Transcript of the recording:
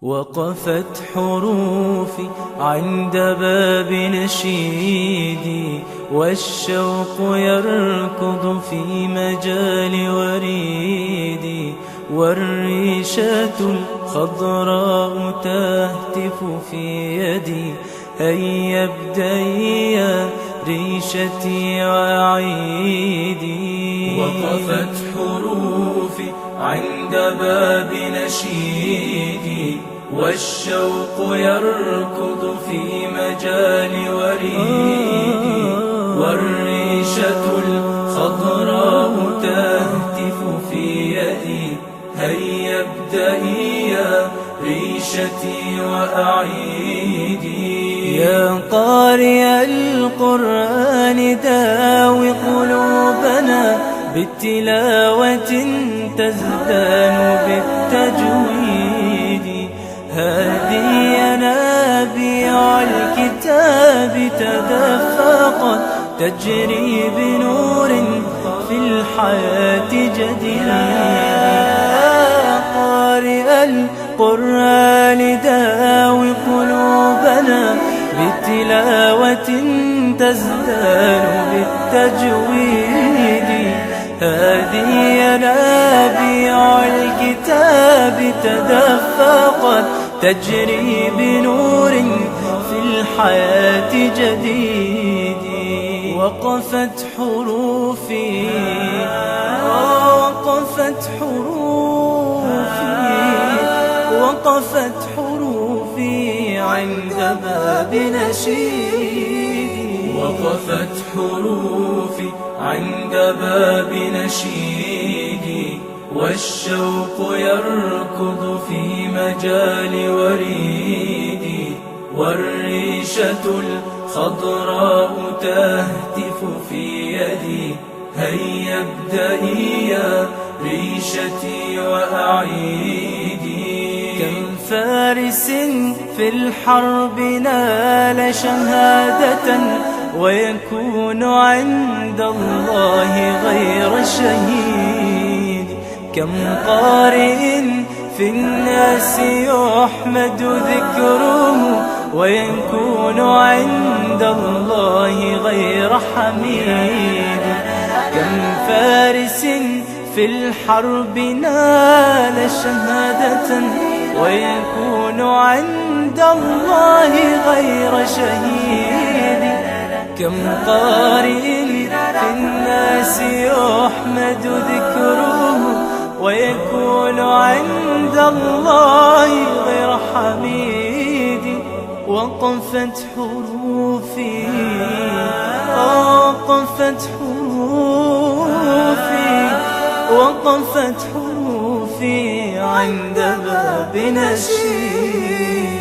وقفت حروفي عند باب نشيدي، والشوق يركض في مجال وريدي، والريشة الخضراء تهتف في يدي. هيا ابدئي يا ريشتي وعيدي. وقفت حروفي عند باب نشيدي، والشوق يركض في مجال وريدي، والريشة الخضراء تهتف في يدي. هيا ابدئي يا ريشتي وأعيدي. يا قارئ القرآن داوي قلوبنا بالتلاوة تزدان بالتجويد. هذه ينابيع الكتاب تدفقت تجري بنور في الحياة جديد. قارئ القرآن داوي قلوبنا بتلاوة تزدان بالتجويد. هذه ينابيع الكتاب تدفقت تجري بنور في الحياة جديد. وقفت حروفي وقفت حروفي عند باب نشيدي. وقفت حروفي عند باب نشيدي، والشوق يركض في مجال وريدي، والريشة الخضراء تهتف في يدي. هيا ابدئي يا ريشتي وأعيدي. كم فارس في الحرب نال شهادة، ويكون عند الله غير شهيد. كم قارئ في الناس يحمد ذكره، ويكون عند الله غير حميد. كم فارس في الحرب نال شهادة، ويكون عند الله غير شهيد. كم قارئ في الناس يحمد ذكره، ويكون عند الله غير حميد. وقفت حروفي وقفت حروفي عند باب نشيدي.